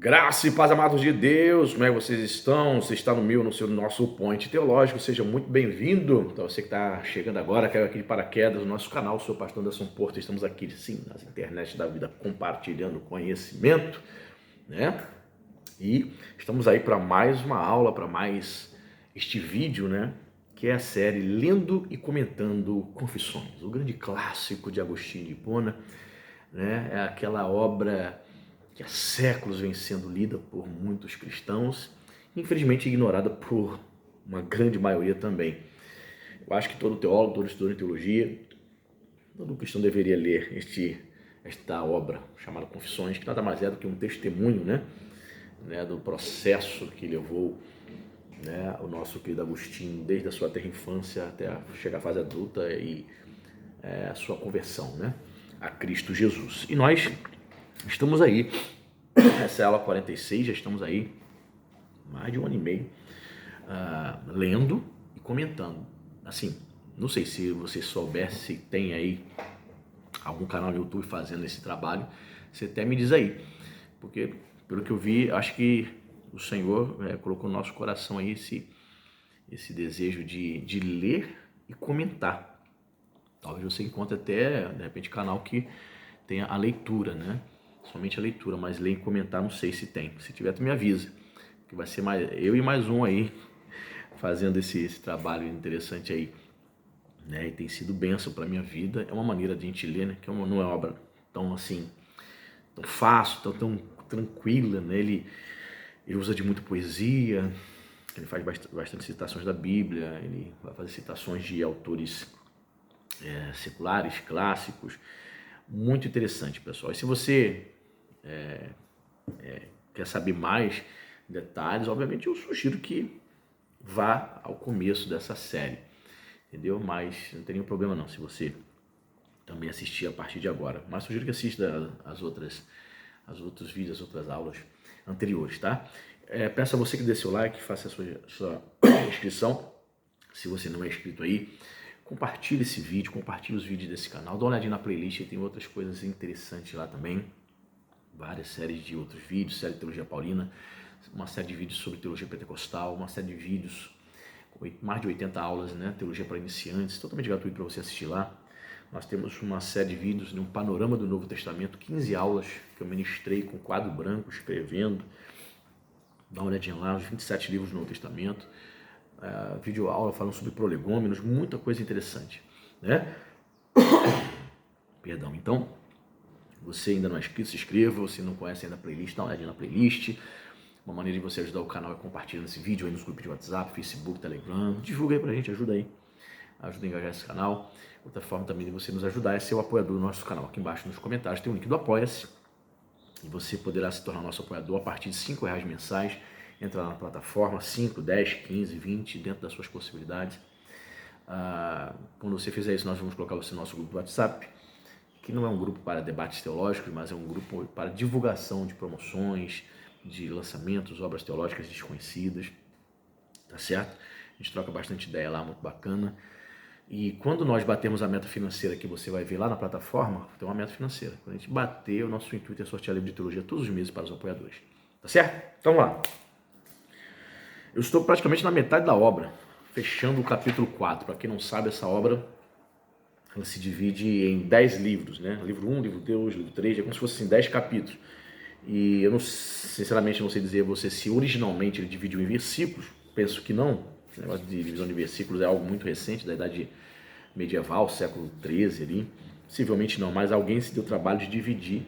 Graça e paz, amados de Deus, como é que vocês estão? Você está no nosso Point Teológico, seja muito bem-vindo. Então, você que está chegando agora, caiu aqui de paraquedas no nosso canal, sou o pastor Anderson Porto, estamos aqui, sim, nas internet da vida, compartilhando conhecimento, né? E estamos aí para mais uma aula, para mais este vídeo, né? Que é a série Lendo e Comentando Confissões, o grande clássico de Agostinho de Hipona, né? É aquela obra que há séculos vem sendo lida por muitos cristãos, infelizmente ignorada por uma grande maioria também. Eu acho que todo teólogo, todo estudante de teologia, todo cristão deveria ler esta obra chamada Confissões, que nada mais é do que um testemunho, né, do processo que levou, né, o nosso querido Agostinho desde a sua terra infância até chegar à fase adulta e a sua conversão, né, a Cristo Jesus. E nós estamos aí, essa é a aula 46, já estamos aí mais de um ano e meio lendo e comentando. Assim, não sei se você souber, se tem aí algum canal no YouTube fazendo esse trabalho, você até me diz aí, porque pelo que eu vi, acho que o Senhor colocou no nosso coração aí esse desejo de ler e comentar. Talvez você encontre até, de repente, canal que tenha a leitura, né? Somente a leitura, mas ler e comentar não sei se tem. Se tiver, tu me avisa, que vai ser mais eu e mais um aí fazendo esse trabalho interessante aí, né? E tem sido bênção para minha vida. É uma maneira de a gente ler, né? Que não é uma obra tão assim, tão fácil, tão tranquila, né? Ele usa de muita poesia, ele faz bastante citações da Bíblia, ele vai fazer citações de autores seculares, clássicos. Muito interessante, pessoal. E se você quer saber mais detalhes, obviamente eu sugiro que vá ao começo dessa série, entendeu? Mas não tem nenhum problema não, se você também assistir a partir de agora. Mas sugiro que assista as outros vídeos, as outras aulas anteriores, tá? Peço a você que dê seu like, faça a sua inscrição, se você não é inscrito aí. Compartilhe esse vídeo, compartilhe os vídeos desse canal, dá uma olhadinha na playlist, tem outras coisas interessantes lá também. Várias séries de outros vídeos, série de Teologia Paulina, uma série de vídeos sobre Teologia Pentecostal, uma série de vídeos com mais de 80 aulas, né? Teologia para iniciantes, totalmente gratuito para você assistir lá. Nós temos uma série de vídeos, um panorama do Novo Testamento, 15 aulas que eu ministrei com quadro branco, escrevendo. Dá uma olhadinha lá, os 27 livros do Novo Testamento. Vídeo aula falando sobre prolegômenos, muita coisa interessante, né? Perdão, então, você ainda não é inscrito, se inscreva. Você não conhece ainda a playlist, dá uma olhadinha na playlist. Uma maneira de você ajudar o canal é compartilhando esse vídeo aí nos grupos de WhatsApp, Facebook, Telegram. Divulga aí pra gente, ajuda aí. Ajuda a engajar esse canal. Outra forma também de você nos ajudar é ser o apoiador do nosso canal. Aqui embaixo nos comentários tem o link do Apoia-se. E você poderá se tornar nosso apoiador a partir de R$5 mensais. Entra lá na plataforma, 5, 10, 15, 20, dentro das suas possibilidades. Quando você fizer isso, nós vamos colocar você no nosso grupo do WhatsApp, que não é um grupo para debates teológicos, mas é um grupo para divulgação de promoções, de lançamentos, obras teológicas desconhecidas, tá certo? A gente troca bastante ideia lá, muito bacana. E quando nós batemos a meta financeira, que você vai ver lá na plataforma, tem uma meta financeira. Quando a gente bater, o nosso intuito é sortear livro de teologia todos os meses para os apoiadores, tá certo? Então vamos lá. Eu estou praticamente na metade da obra, fechando o capítulo 4. Para quem não sabe, essa obra ela se divide em 10 livros, né? Livro 1, livro 2, livro 3, é como se fossem 10 capítulos. E eu, sinceramente, não sei dizer a você se originalmente ele dividiu em versículos. Penso que não. Esse negócio de divisão de versículos é algo muito recente, da idade medieval, século XIII ali. Possivelmente não, mas alguém se deu o trabalho de dividir,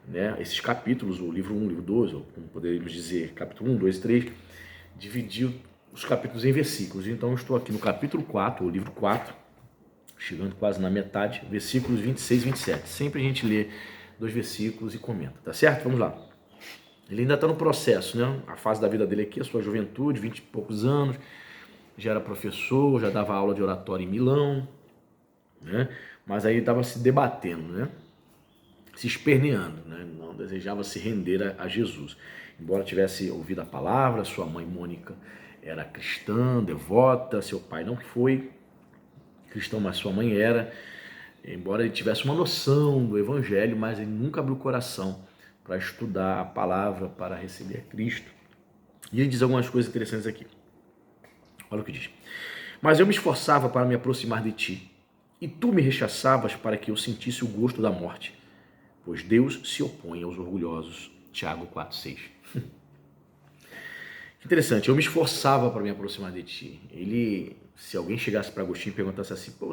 né, esses capítulos, o livro 1, o livro 2, ou como poderíamos dizer, capítulo 1, 2, 3, dividiu os capítulos em versículos. Então eu estou aqui no capítulo 4, o livro 4, chegando quase na metade, versículos 26 e 27. Sempre a gente lê 2 versículos e comenta, tá certo? Vamos lá. Ele ainda está no processo, né? A fase da vida dele aqui, a sua juventude, 20 e poucos anos, já era professor, já dava aula de oratória em Milão, né? Mas aí estava se debatendo, né? Se esperneando, né? Não desejava se render a Jesus. Embora tivesse ouvido a palavra, sua mãe Mônica era cristã, devota, seu pai não foi cristão, mas sua mãe era. Embora ele tivesse uma noção do evangelho, mas ele nunca abriu o coração para estudar a palavra, para receber a Cristo. E ele diz algumas coisas interessantes aqui. Olha o que diz. Mas eu me esforçava para me aproximar de ti, e tu me rechaçavas para que eu sentisse o gosto da morte, pois Deus se opõe aos orgulhosos. Tiago 4,6. Interessante, eu me esforçava para me aproximar de ti. Se alguém chegasse para Agostinho e perguntasse assim, pô,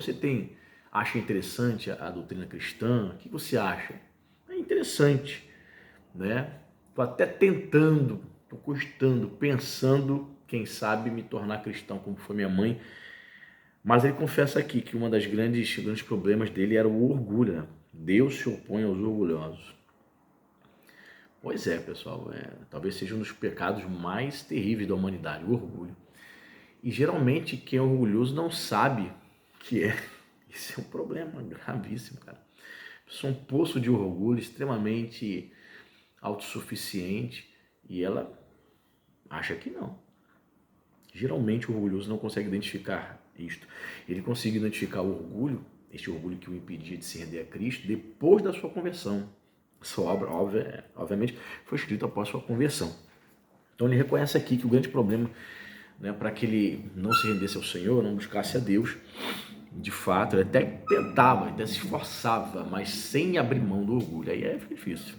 acha interessante a doutrina cristã? O que você acha? É interessante, né? Estou até tentando, estou custando, pensando, quem sabe, me tornar cristão, como foi minha mãe. Mas ele confessa aqui que um dos grandes problemas dele era o orgulho, né? Deus se opõe aos orgulhosos. Pois é, pessoal, talvez seja um dos pecados mais terríveis da humanidade, o orgulho. E geralmente quem é orgulhoso não sabe que é. Isso é um problema gravíssimo, cara. Pessoa é um poço de orgulho, extremamente autossuficiente, e ela acha que não. Geralmente o orgulhoso não consegue identificar isto. Ele consegue identificar o orgulho, este orgulho que o impedia de se render a Cristo, depois da sua conversão. Essa obra, obviamente, foi escrita após sua conversão. Então ele reconhece aqui que o grande problema, né, para que ele não se rendesse ao Senhor, não buscasse a Deus, de fato, ele até tentava, até se esforçava, mas sem abrir mão do orgulho. Aí fica difícil.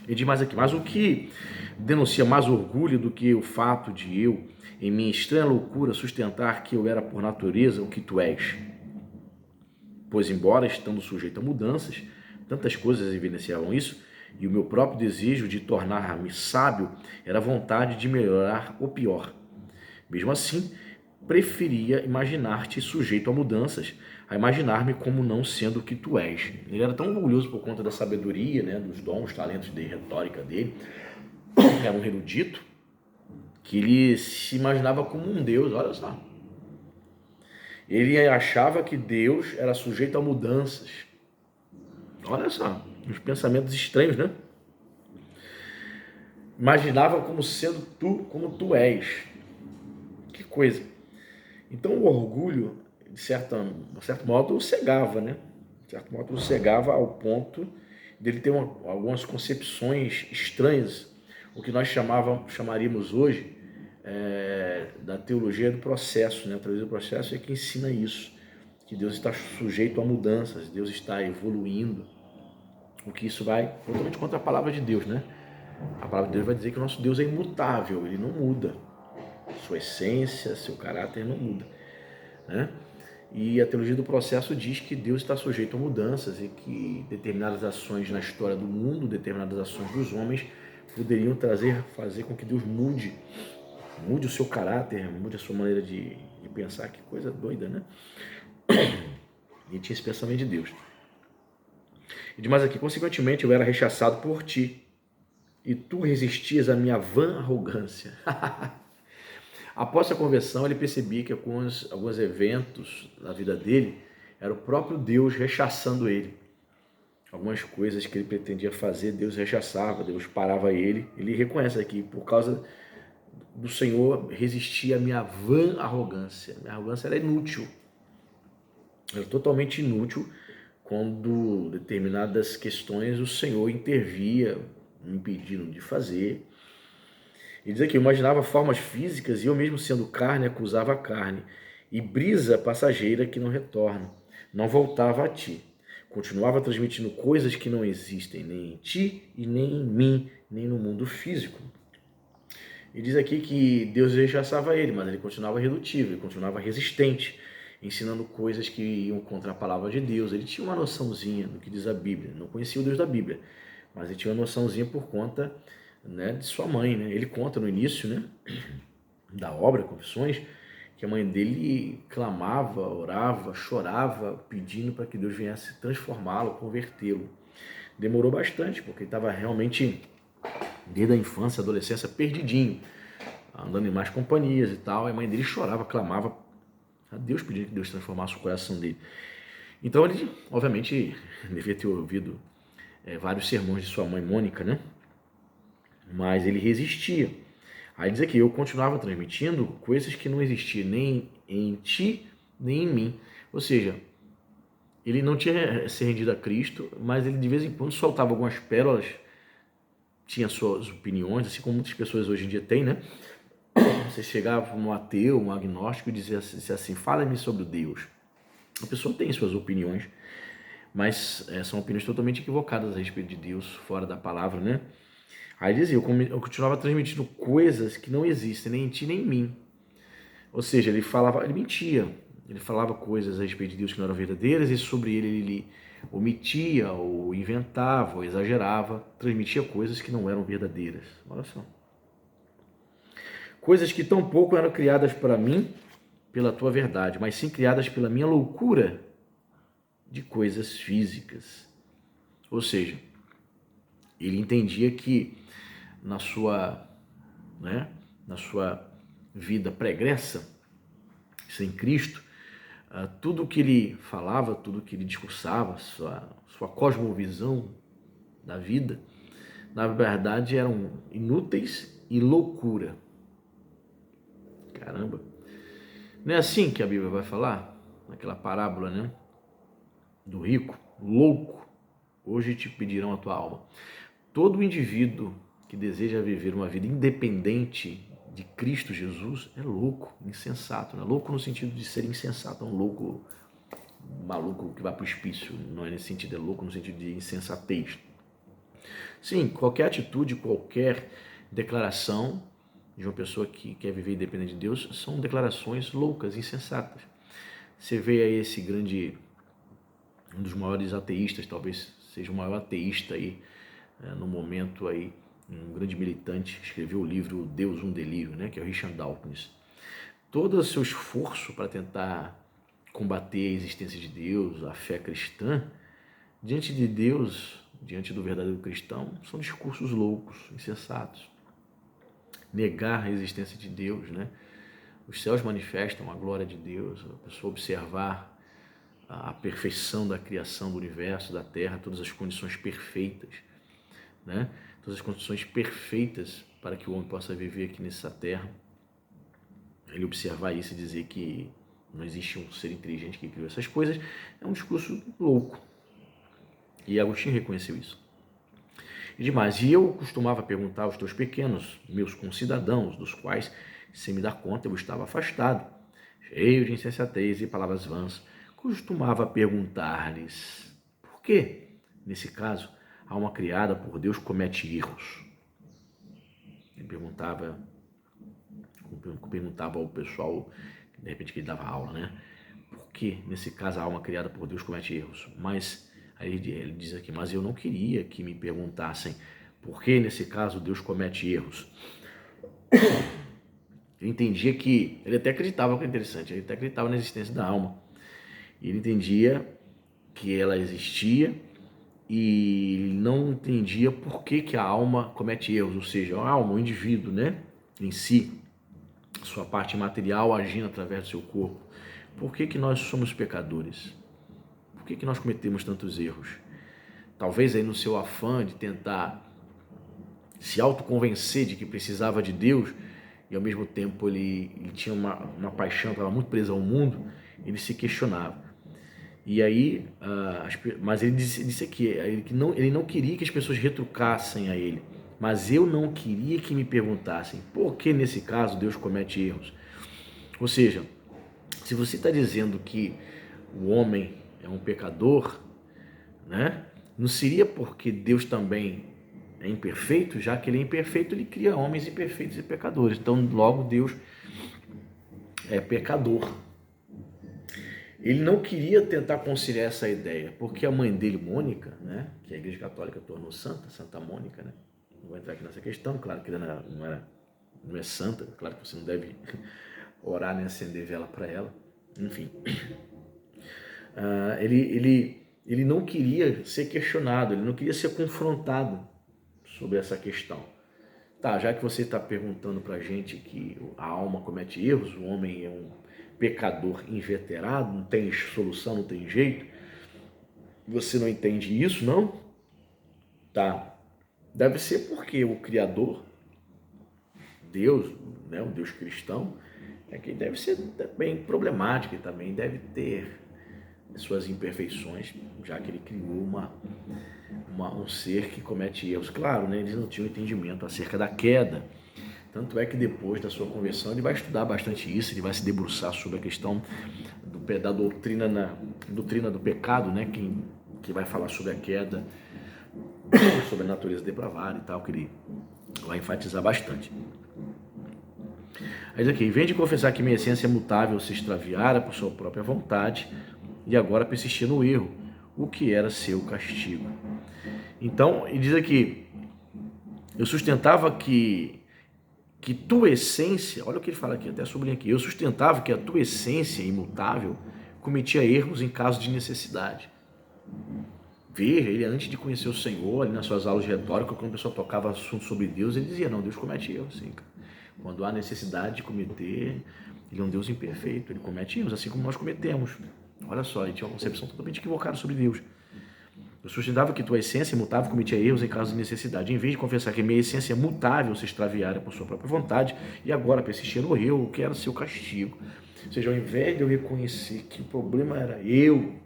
Ele diz mais aqui, mas o que denuncia mais orgulho do que o fato de eu, em minha estranha loucura, sustentar que eu era por natureza o que tu és? Pois embora estando sujeito a mudanças, tantas coisas evidenciavam isso, e o meu próprio desejo de tornar-me sábio era a vontade de melhorar o pior. Mesmo assim, preferia imaginar-te sujeito a mudanças, a imaginar-me como não sendo o que tu és. Ele era tão orgulhoso por conta da sabedoria, né, dos dons, talentos de retórica dele, era um erudito, que ele se imaginava como um Deus, olha só. Ele achava que Deus era sujeito a mudanças. Olha só, uns pensamentos estranhos, né? Imaginava como sendo tu, como tu és. Que coisa. Então o orgulho, de certo modo, o cegava, né? De certo modo, o cegava ao ponto dele ter algumas concepções estranhas, o que nós chamaríamos hoje da teologia do processo, né? A teologia do processo é que ensina isso, que Deus está sujeito a mudanças, Deus está evoluindo, o que isso vai totalmente contra a palavra de Deus, né? A palavra de Deus vai dizer que o nosso Deus é imutável, ele não muda, sua essência, seu caráter não muda, né? E a teologia do processo diz que Deus está sujeito a mudanças e que determinadas ações na história do mundo, determinadas ações dos homens poderiam fazer com que Deus mude o seu caráter, mude a sua maneira de pensar. Que coisa doida, né? E tinha esse pensamento de Deus. E demais aqui, consequentemente, eu era rechaçado por ti, e tu resistias à minha vã arrogância. Após a conversão, ele percebia que alguns eventos na vida dele era o próprio Deus rechaçando ele. Algumas coisas que ele pretendia fazer, Deus rechaçava, Deus parava ele. Ele reconhece aqui, por causa do Senhor, resistir à minha vã arrogância. Minha arrogância era inútil. Era totalmente inútil quando determinadas questões o Senhor intervia, me impedindo de fazer. Ele diz aqui, eu imaginava formas físicas e eu mesmo sendo carne acusava a carne, e brisa passageira que não retorna, não voltava a ti. Continuava transmitindo coisas que não existem nem em ti e nem em mim, nem no mundo físico. Ele diz aqui que Deus rechaçava ele, mas ele continuava redutível, ele continuava resistente, ensinando coisas que iam contra a palavra de Deus. Ele tinha uma noçãozinha do que diz a Bíblia, não conhecia o Deus da Bíblia, mas ele tinha uma noçãozinha por conta, né, de sua mãe, né? Ele conta no início, né, da obra Confissões, que a mãe dele clamava, orava, chorava, pedindo para que Deus viesse transformá-lo, convertê-lo. Demorou bastante, porque ele estava realmente, desde a infância, adolescência, perdidinho, andando em más companhias e tal. E a mãe dele chorava, clamava a Deus, pedindo que Deus transformasse o coração dele. Então ele, obviamente, devia ter ouvido vários sermões de sua mãe Mônica, né? Mas ele resistia. Aí diz aqui, eu continuava transmitindo coisas que não existiam nem em ti, nem em mim. Ou seja, ele não tinha se rendido a Cristo, mas ele de vez em quando soltava algumas pérolas tinha suas opiniões, assim como muitas pessoas hoje em dia têm, né? Você chegava para um ateu, um agnóstico e dizia assim, fala-me sobre Deus. A pessoa tem suas opiniões, mas são opiniões totalmente equivocadas a respeito de Deus, fora da palavra, né? Aí dizia, eu continuava transmitindo coisas que não existem, nem em ti, nem em mim. Ou seja, ele mentia. Ele falava coisas a respeito de Deus que não eram verdadeiras e sobre ele omitia, ou inventava, ou exagerava, transmitia coisas que não eram verdadeiras. Olha só. Coisas que tão pouco eram criadas para mim pela tua verdade, mas sim criadas pela minha loucura de coisas físicas. Ou seja, ele entendia que na sua vida pregressa, sem Cristo, tudo que ele falava, tudo que ele discursava, sua cosmovisão da vida, na verdade eram inúteis e loucura. Caramba! Não é assim que a Bíblia vai falar? Naquela parábola, né? Do rico, louco, hoje te pedirão a tua alma. Todo indivíduo que deseja viver uma vida independente de Cristo Jesus é louco, insensato. Não é louco no sentido de ser insensato, é um louco maluco que vai para o hospício. Não é nesse sentido, é louco no sentido de insensatez. Sim, qualquer atitude, qualquer declaração de uma pessoa que quer viver independente de Deus são declarações loucas, insensatas. Você vê aí esse grande, um dos maiores ateístas, talvez seja o maior ateísta aí no momento aí, um grande militante, escreveu o livro Deus, um Delírio, né, que é o Richard Dawkins. Todo o seu esforço para tentar combater a existência de Deus, a fé cristã, diante de Deus, diante do verdadeiro cristão, são discursos loucos, insensatos. Negar a existência de Deus, né? Os céus manifestam a glória de Deus, a pessoa observar a perfeição da criação do universo, da terra, todas as condições perfeitas, né? Todas as condições perfeitas para que o homem possa viver aqui nessa terra. Ele observar isso e dizer que não existe um ser inteligente que criou essas coisas é um discurso louco. E Agostinho reconheceu isso. E demais, e eu costumava perguntar aos teus pequenos, meus concidadãos, dos quais, sem me dar conta, eu estava afastado, cheio de insensatez e palavras vãs, costumava perguntar-lhes, por que, nesse caso, a alma criada por Deus comete erros? Ele perguntava ao pessoal, de repente que ele dava aula, né? Por que, nesse caso, a alma criada por Deus comete erros? Mas, aí ele diz aqui, mas eu não queria que me perguntassem por que, nesse caso, Deus comete erros. Ele entendia que, ele até acreditava, que é interessante, ele até acreditava na existência da alma. Ele entendia que ela existia e não entendia por que a alma comete erros, ou seja, a alma, o indivíduo, né, em si, sua parte material agindo através do seu corpo. Por que nós somos pecadores? Por que nós cometemos tantos erros? Talvez aí no seu afã de tentar se autoconvencer de que precisava de Deus e ao mesmo tempo ele tinha uma paixão, estava muito preso ao mundo, ele se questionava. E aí, mas ele disse aqui, ele não queria que as pessoas retrucassem a ele, mas eu não queria que me perguntassem por que nesse caso Deus comete erros. Ou seja, se você está dizendo que o homem é um pecador, né? Não seria porque Deus também é imperfeito, já que ele é imperfeito, ele cria homens imperfeitos e pecadores. Então, logo, Deus é pecador. Ele não queria tentar conciliar essa ideia, porque a mãe dele, Mônica, né, que a Igreja Católica tornou santa, Santa Mônica, né? Não vou entrar aqui nessa questão, claro que ela não é santa, claro que você não deve orar nem acender vela para ela, enfim. Ele não queria ser questionado, ele não queria ser confrontado sobre essa questão. Tá, já que você está perguntando para a gente que a alma comete erros, o homem é um pecador inveterado, não tem solução, não tem jeito, você não entende isso, não? Tá, deve ser porque o Criador, Deus, né, o Deus cristão, é que deve ser bem problemático e também deve ter suas imperfeições, já que ele criou um ser que comete erros. Claro, né, eles não tinham entendimento acerca da queda. Tanto é que depois da sua conversão ele vai estudar bastante isso, ele vai se debruçar sobre a questão da doutrina do pecado, né, que vai falar sobre a queda, sobre a natureza depravada e tal, que ele vai enfatizar bastante. Aí aqui, vem de confessar que minha essência mutável se extraviara por sua própria vontade e agora persistia no erro, o que era seu castigo. Então, ele diz aqui, eu sustentava que tua essência, olha o que ele fala aqui, até sublinho aqui, eu sustentava que a tua essência imutável cometia erros em caso de necessidade. Veja, ele antes de conhecer o Senhor, ali nas suas aulas de retórica, quando o pessoal tocava assunto sobre Deus, ele dizia, não, Deus comete erros, sim, cara. Quando há necessidade de cometer, ele é um Deus imperfeito, ele comete erros, assim como nós cometemos. Olha só, ele tinha uma concepção totalmente equivocada sobre Deus. Eu sustentava que tua essência imutável cometia erros em caso de necessidade, em vez de confessar que minha essência mutável se extraviara por sua própria vontade e agora persistia no erro, que era seu castigo. Ou seja, ao invés de eu reconhecer que o problema era eu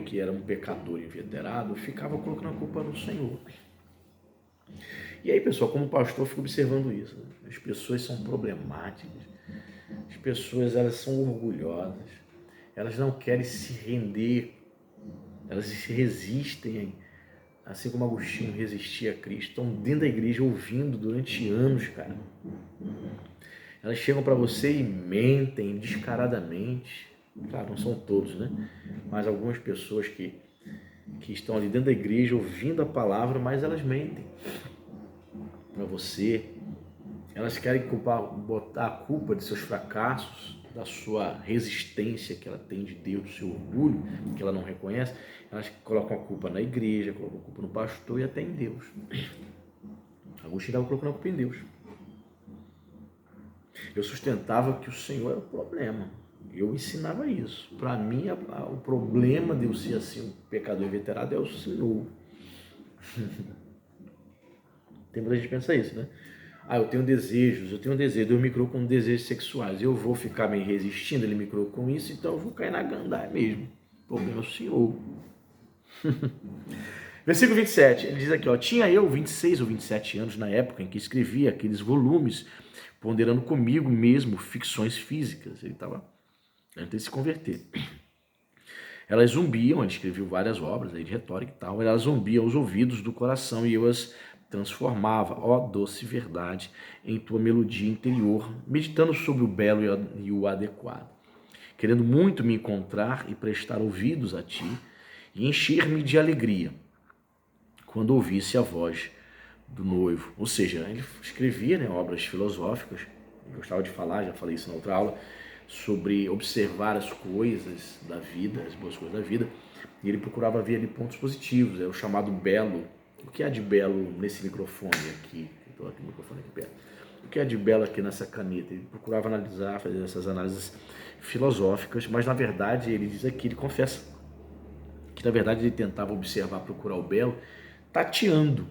que era um pecador inveterado, eu ficava colocando a culpa no Senhor. E aí, pessoal, como pastor, eu fico observando isso. Né? As pessoas são problemáticas, as pessoas elas são orgulhosas, elas não querem se render, elas se resistem, assim como Agostinho resistia a Cristo, estão dentro da igreja ouvindo durante anos, cara. Elas chegam para você e mentem descaradamente. Claro, não são todos, né? Mas algumas pessoas que estão ali dentro da igreja ouvindo a palavra, mas elas mentem para você. Elas querem botar a culpa de seus fracassos, da sua resistência que ela tem de Deus, do seu orgulho, que ela não reconhece. Elas colocam a culpa na igreja, colocam a culpa no pastor e até em Deus. Agostinho estava colocando a culpa em Deus. Eu sustentava que o Senhor era o problema. Eu ensinava isso. Para mim, o problema de eu ser assim, um pecador inveterado, é o Senhor. Tem muita gente que pensa isso, né? Eu tenho desejos, Deus me criou com desejos sexuais. Eu vou ficar me resistindo, ele me criou com isso, então eu vou cair na gandaia mesmo. O problema é o Senhor. Versículo 27, ele diz aqui, tinha eu 26 ou 27 anos na época em que escrevia aqueles volumes, ponderando comigo mesmo ficções físicas. Ele estava antes de se converter. Elas zumbiam, ele escreveu várias obras aí de retórica e tal, elas zumbiam os ouvidos do coração e eu as transformava, doce verdade, em tua melodia interior, meditando sobre o belo e o adequado, querendo muito me encontrar e prestar ouvidos a ti e encher-me de alegria quando ouvisse a voz do noivo. Ou seja, ele escrevia, né, obras filosóficas, gostava de falar, já falei isso na outra aula, sobre observar as coisas da vida, as boas coisas da vida, e ele procurava ver ali pontos positivos, é o chamado belo. O que há de belo nesse microfone aqui? Estou aqui, o microfone aqui perto. O que há de belo aqui nessa caneta? Ele procurava analisar, fazer essas análises filosóficas, mas na verdade ele diz aqui, ele confessa que na verdade ele tentava observar, procurar o belo, tateando,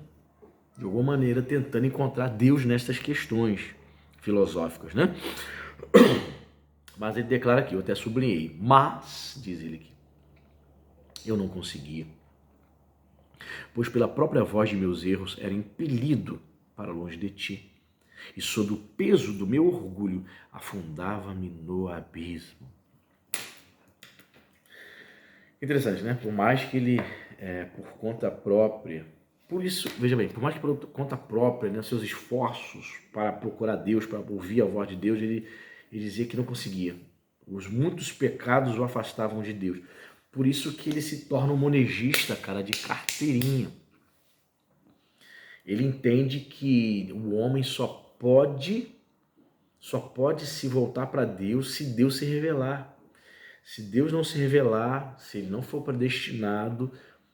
de alguma maneira tentando encontrar Deus nessas questões filosóficas, né? Mas ele declara aqui, eu até sublinhei, mas, diz ele aqui, eu não conseguia, pois pela própria voz de meus erros era impelido para longe de ti, e sob o peso do meu orgulho afundava-me no abismo. Interessante, né? Por mais que ele, por conta própria, por isso, veja bem, por mais que por conta própria, né, seus esforços para procurar Deus, para ouvir a voz de Deus, ele dizia que não conseguia. Os muitos pecados o afastavam de Deus. Por isso que ele se torna um monegista, cara, de carteirinha. Ele entende que o homem só pode se voltar para Deus se Deus se revelar. Se Deus não se revelar, se ele não for predestinado,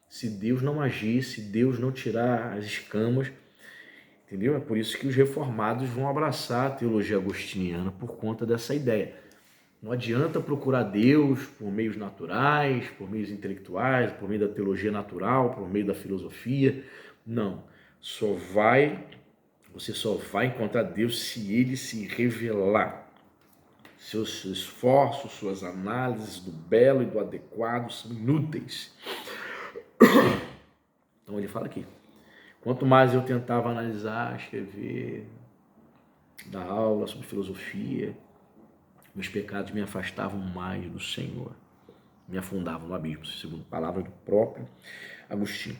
se Deus não agir, se Deus não tirar as escamas, entendeu? É por isso que os reformados vão abraçar a teologia agostiniana por conta dessa ideia. Não adianta procurar Deus por meios naturais, por meios intelectuais, por meio da teologia natural, por meio da filosofia. Não. Você só vai encontrar Deus se ele se revelar. Seus esforços, suas análises do belo e do adequado são inúteis. Então ele fala aqui, quanto mais eu tentava analisar, escrever, dar aula sobre filosofia, meus pecados me afastavam mais do Senhor, me afundavam no abismo, segundo a palavra do próprio Agostinho.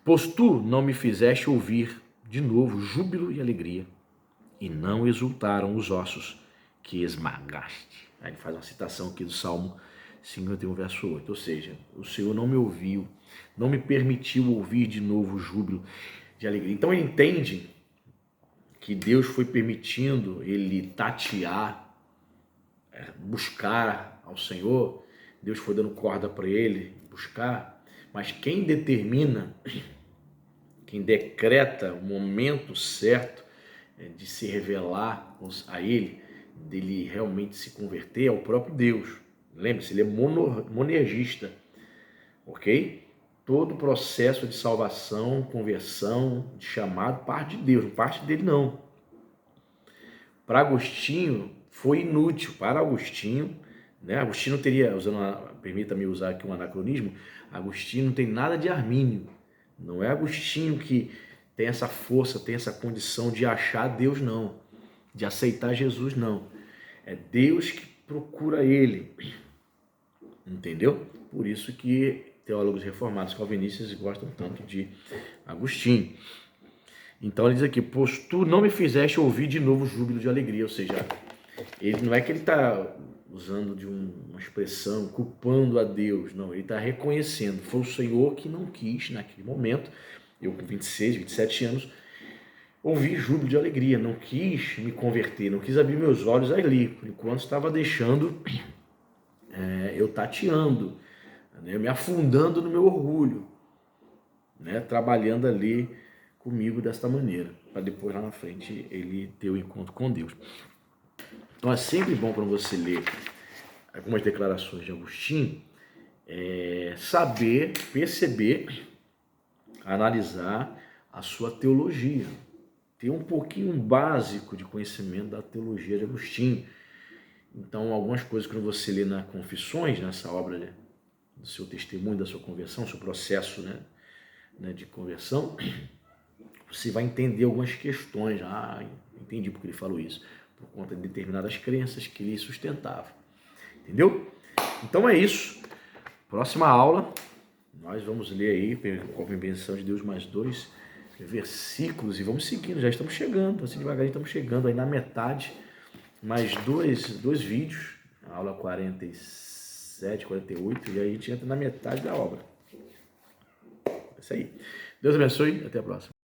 Pois tu não me fizeste ouvir de novo júbilo e alegria, e não exultaram os ossos que esmagaste. Aí ele faz uma citação aqui do Salmo 51, verso 8. Ou seja, o Senhor não me ouviu, não me permitiu ouvir de novo júbilo de alegria. Então ele entende que Deus foi permitindo ele tatear, buscar ao Senhor. Deus foi dando corda para ele buscar, mas quem determina, quem decreta o momento certo de se revelar a ele, dele realmente se converter, é o próprio Deus. Lembre-se, ele é monergista, ok? Todo o processo de salvação, conversão, de chamado, parte de Deus, não parte dele não. Para Agostinho, foi inútil. Para Agostinho, né? Agostinho teria, permita-me usar aqui um anacronismo, Agostinho não tem nada de Armínio. Não é Agostinho que tem essa força, tem essa condição de achar Deus, não. De aceitar Jesus, não. É Deus que procura ele. Entendeu? Por isso que teólogos reformados calvinistas gostam tanto de Agostinho. Então ele diz aqui, pois tu não me fizeste ouvir de novo júbilo de alegria. Ou seja, ele não é que ele está usando de uma expressão, culpando a Deus. Não, ele está reconhecendo. Foi o Senhor que não quis, naquele momento, eu com 26, 27 anos, ouvir júbilo de alegria. Não quis me converter, não quis abrir meus olhos ali. Por enquanto estava deixando eu tateando, né, me afundando no meu orgulho, né, trabalhando ali comigo desta maneira, para depois lá na frente ele ter o encontro com Deus. Então é sempre bom quando você lê algumas declarações de Agostinho, saber, perceber, analisar a sua teologia, ter um pouquinho básico de conhecimento da teologia de Agostinho. Então, algumas coisas que você lê nas Confissões, nessa obra, né, do seu testemunho, da sua conversão, seu processo, né, de conversão, você vai entender algumas questões. Entendi porque ele falou isso. Por conta de determinadas crenças que ele sustentava. Entendeu? Então é isso. Próxima aula, nós vamos ler aí, com a benção de Deus, mais 2 versículos e vamos seguindo. Já estamos chegando, assim devagarinho estamos chegando aí na metade. Mais dois vídeos, a aula 47, 48, e aí a gente entra na metade da obra. É isso aí. Deus abençoe, até a próxima.